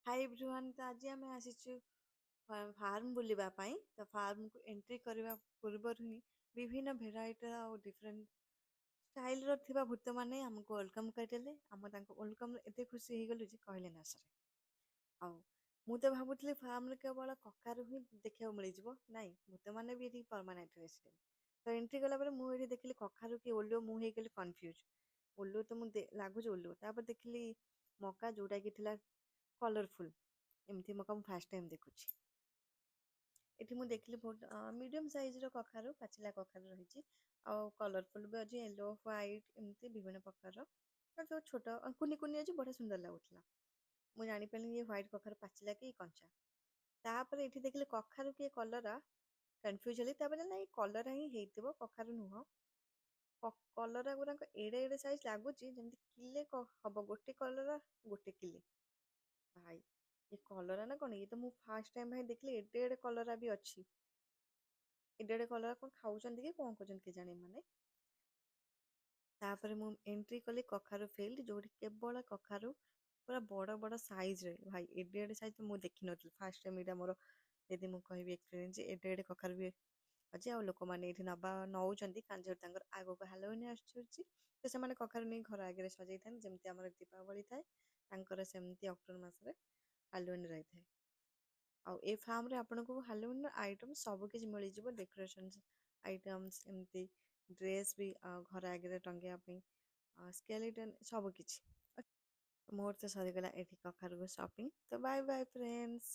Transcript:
Hi everyone. तो आज आम आसीचु फार्म बुलिबा पाई। तो फार्म को एंट्री करने पूर्व ही विभिन्न भेराइटर और डिफरेंट स्टाइल रो थिबा भूत माने हमको वेलकम करदेले। आम वेलकम एते खुशी हो गलु जे कहले ना सर। आउ मु तो भाबुतली फार्म रे केवल कखारु ही देखा मिल जिवो नाइ, भूत माने भी एठी परमानेंट रेसिडेंट। तो एंट्री कला पर मु एठी देखली कखारु कि ओल्लो, मु हे गेली कंफ्यूज। ओल्लो तो मु लागु ओल्लो, तापर देखली मका जोटा कि थिला कलरफुल। एमती मका मु फास्ट टाइम देखुची। एठी मु देखली बहुत मीडियम साइज रो कखारु, पाचिला कखारु रहिची। आ कलरफुल भी अछि, येलो व्हाइट एमती विभिन्न प्रकार रो। तो छोट कुनी कुनी अछि, बड़ा सुंदर लागुतला। मु जानि पेली ये व्हाइट कखारु पाचिला कि कंचा। तापर एठी देखली कखारु के कलर कन्फ्यूज हेली। तापर ना ये कलर ही हेइतिबो, कखारु नुह। कलर गुराक एडे एडे साइज लागुची, जेमती किले हबो गोटे कलर गोटे किले। भाई ये कलरा ना कौन, ये तो मु फास्ट टाइम भाई देखली एडे एडे कलरा भी अच्छी। एडे एडे कलरा कौन खाउछन कि कौन करछन के जाने माने। तापर मु एंट्री कली कखारु फील्ड, जोठी केवल कखारु पूरा बड़ बड़ साइज रे। भाई एडे एडे साइज तो मु देखि नथि फास्ट टाइम। एटा मोर यदि मु कहबी एक्सपीरियंस, एडे एडे कखारु भी अछि। आ लोक माने एठी नउचंती कांजर तांकर आगो को हालोवेनी आछुची। तो से माने कखारु नै घर आगे सजाई थान, जेमती हमर दीपावली थाए तांकर सेमती अक्टोबर मास रे हालोवेनी रहिथाए। ଆଉ ଏ ଫାର୍ମରେ ଆପଣଙ୍କୁ ହାଲୋୱିନ୍ ଆଇଟମ୍ ସବୁ କିଛି ମିଳିଯିବ। ଡେକୋରେସନ୍ ଆଇଟମ୍ସ ଏମିତି ଡ୍ରେସ୍ ବି ଘର ଆଗରେ ଟଙ୍ଗେଇବା ପାଇଁ ସ୍କେଲିଟନ୍ ସବୁ କିଛି। ମୋର ତ ସରିଗଲା ଏଠି କଖାରୁକୁ ସପିଂ। ତ ବାଏ ବାଏ ଫ୍ରେଣ୍ଡସ୍।